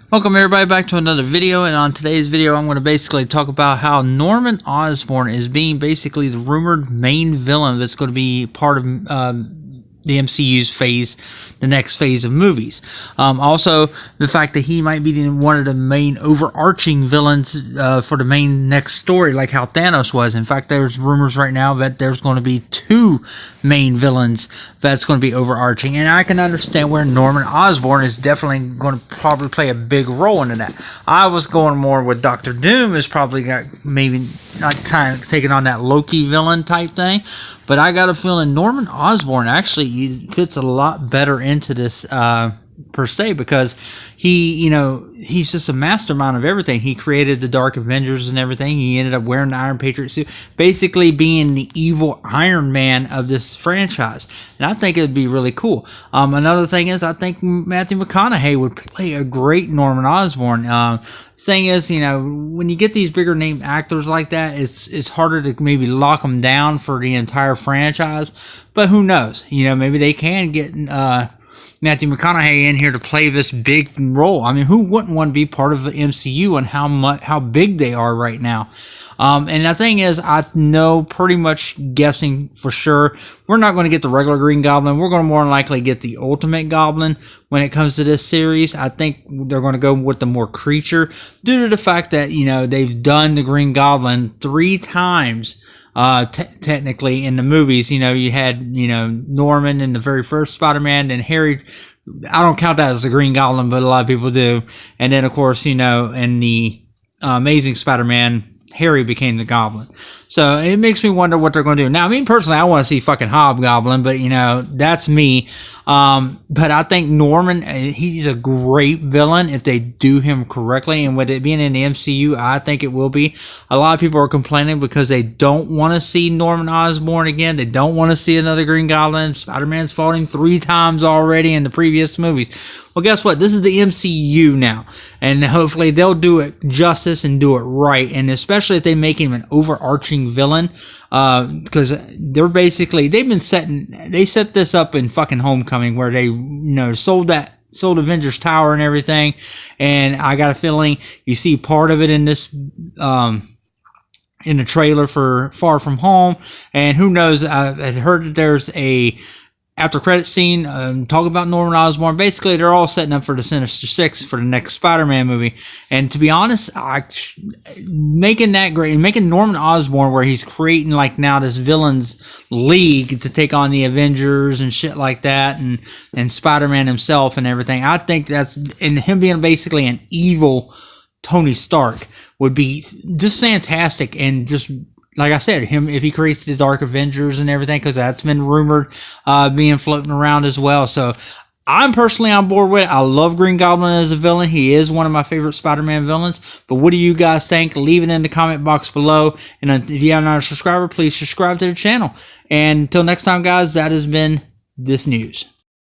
Welcome everybody back to another video, and on today's video I'm going to basically talk about how Norman Osborn is being basically the rumored main villain that's going to be part of the MCU's the next phase of movies. Also, the fact that he might be one of the main overarching villains for the main next story, like how Thanos was. In fact, there's rumors right now that there's going to be two main villains that's going to be overarching, and I can understand where Norman Osborn is definitely going to probably play a big role into that. I was going more with Doctor Doom is probably got maybe not kind of taking on that Loki villain type thing, but I got a feeling Norman Osborn actually fits a lot better into this per se, because he's just a mastermind of everything. He created the Dark Avengers and everything. He ended up wearing the Iron Patriot suit, basically being the evil Iron Man of this franchise. And I think it would be really cool. Another thing is, I think Matthew McConaughey would play a great Norman Osborn. Thing is, when you get these bigger name actors like that, it's harder to maybe lock them down for the entire franchise. But who knows? Maybe they can get Matthew McConaughey in here to play this big role. I mean, who wouldn't want to be part of the MCU and how big they are right now? And the thing is, I know pretty much guessing for sure, we're not going to get the regular Green Goblin. We're going to more than likely get the Ultimate Goblin when it comes to this series. I think they're going to go with the more creature, due to the fact that, they've done the Green Goblin 3 times. Technically in the movies. You had Norman in the very first Spider-Man, then Harry, I don't count that as the Green Goblin, but a lot of people do, and then of course in the Amazing Spider-Man, Harry became the Goblin. So it makes me wonder what they're going to do. Now, I mean, personally, I want to see fucking Hobgoblin, but that's me. But I think Norman, he's a great villain if they do him correctly. And with it being in the MCU, I think it will be. A lot of people are complaining because they don't want to see Norman Osborn again. They don't want to see another Green Goblin. Spider-Man's fought him 3 times already in the previous movies. Well, guess what? This is the MCU now. And hopefully they'll do it justice and do it right. And especially if they make him an overarching villain, because they set this up in fucking Homecoming, where they sold Avengers Tower and everything, and I got a feeling you see part of it in this in the trailer for Far From Home. And who knows, I had heard that there's a after credit scene talk about Norman Osborn. Basically, they're all setting up for the Sinister Six for the next Spider-Man movie. And to be honest, making that great, making Norman Osborn where he's creating like now this villains league to take on the Avengers and shit like that, and Spider-Man himself and everything. I think that's, and him being basically an evil Tony Stark would be just fantastic. And just like I said, him, if he creates the Dark Avengers and everything, because that's been rumored being floating around as well. So I'm personally on board with it. I love Green Goblin as a villain. He is one of my favorite Spider-Man villains. But what do you guys think? Leave it in the comment box below. And if you are not a subscriber, please subscribe to the channel. And until next time, guys, that has been This News.